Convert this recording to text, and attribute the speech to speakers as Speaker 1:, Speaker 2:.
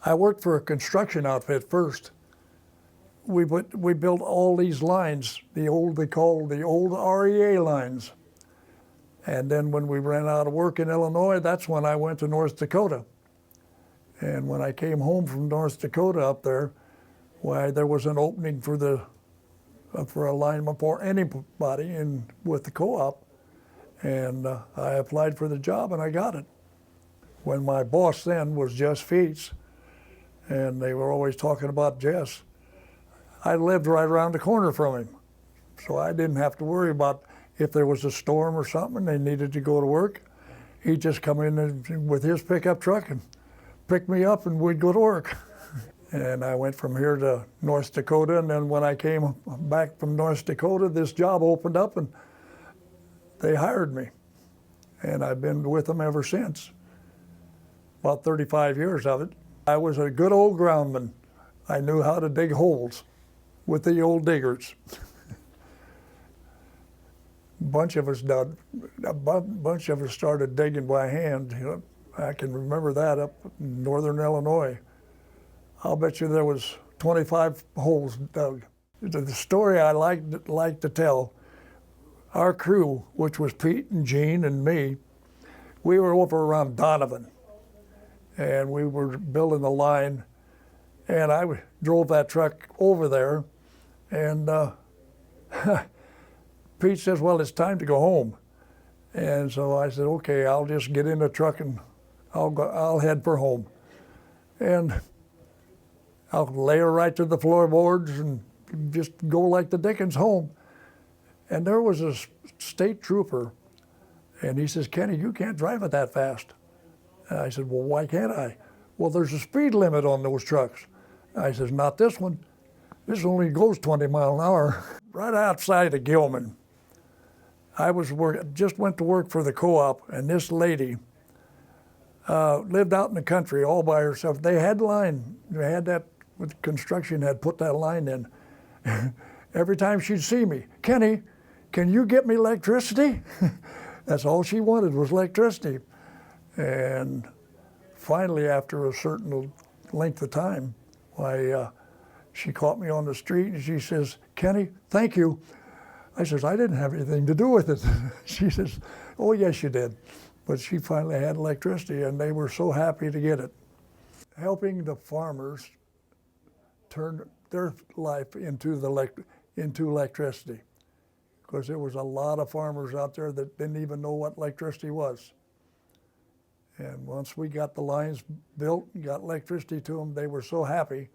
Speaker 1: I worked for a construction outfit first. We built all these lines, they called the old REA lines. And then when we ran out of work in Illinois, that's when I went to North Dakota. And when I came home from North Dakota up there, why, there was an opening for a lineman for anybody with the co-op. And I applied for the job and I got it. When my boss then was Jess Feets, and they were always talking about Jess, I lived right around the corner from him. So I didn't have to worry about if there was a storm or something and they needed to go to work. He'd just come in with his pickup truck and pick me up and we'd go to work. And I went from here to North Dakota, and then when I came back from North Dakota, this job opened up and they hired me. And I've been with them ever since. About 35 years of it. I was a good old groundman. I knew how to dig holes with the old diggers. A bunch of us started digging by hand. You know, I can remember that up in northern Illinois. I'll bet you there was 25 holes dug. The story I like to tell, our crew, which was Pete and Gene and me, we were over around Donovan, and we were building the line, and I drove that truck over there, and Pete says, well, it's time to go home. And so I said, okay, I'll just get in the truck and I'll head for home. And I'll lay her right to the floorboards and just go like the dickens home. And there was a state trooper, and he says, Kenny, you can't drive it that fast. And I said, well, why can't I? Well, there's a speed limit on those trucks. I says, not this one. This only goes 20 miles an hour. Right outside of Gilman, I just went to work for the co-op, and this lady lived out in the country all by herself. They had that, with construction had put that line in. Every time she'd see me, Kenny, can you get me electricity? That's all she wanted was electricity. And finally, after a certain length of time, she caught me on the street and she says, Kenny, thank you. I says, I didn't have anything to do with it. She says, oh yes you did. But she finally had electricity and they were so happy to get it. Helping the farmers turn their life into electricity. Because there was a lot of farmers out there that didn't even know what electricity was. And once we got the lines built and got electricity to them, they were so happy